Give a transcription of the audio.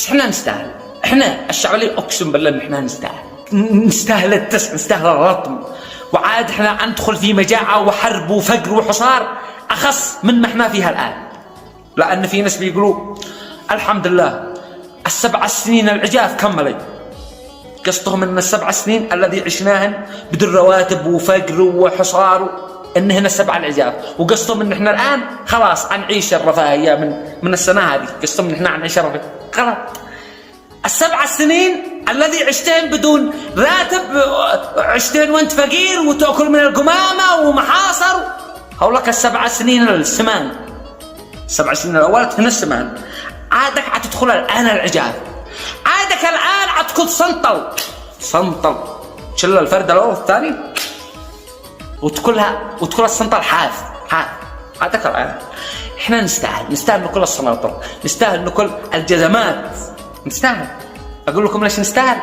بس احنا نستاهل، احنا الشعبلية اقسم بالله ان احنا نستاهل التسع، نستاهل الرطم. وعاد احنا ندخل في مجاعة وحرب وفقر وحصار اخص من ما احنا فيها الان. لان في ناس بيقولوا الحمد لله ال7 سنين العجاف كملت، قصدهم ان ال7 سنين الذي عشناهن بدون رواتب وفقر وحصار انهن ال7 العجاف، وقصدهم ان احنا الان خلاص نعيش الرفاهيه من السنه هذه، قصدهم ان احنا نعيش الرفاهيه. غلط. ال7 سنين الذي عشتين بدون راتب، عشتين وانت فقير وتاكل من القمامه ومحاصر، هولك ال7 سنين السمان، 7 سنين الاول هنا السمان. عادك حتدخل الان العجاف، عادك الان حتكون سنطل تشل الفرد الاول والثاني وتكلها السنطل حاف. عادك الان احنا نستاهل ناكل السناطر، نستاهل ناكل الجزمات، نستاهل. اقول لكم ليش نستاهل؟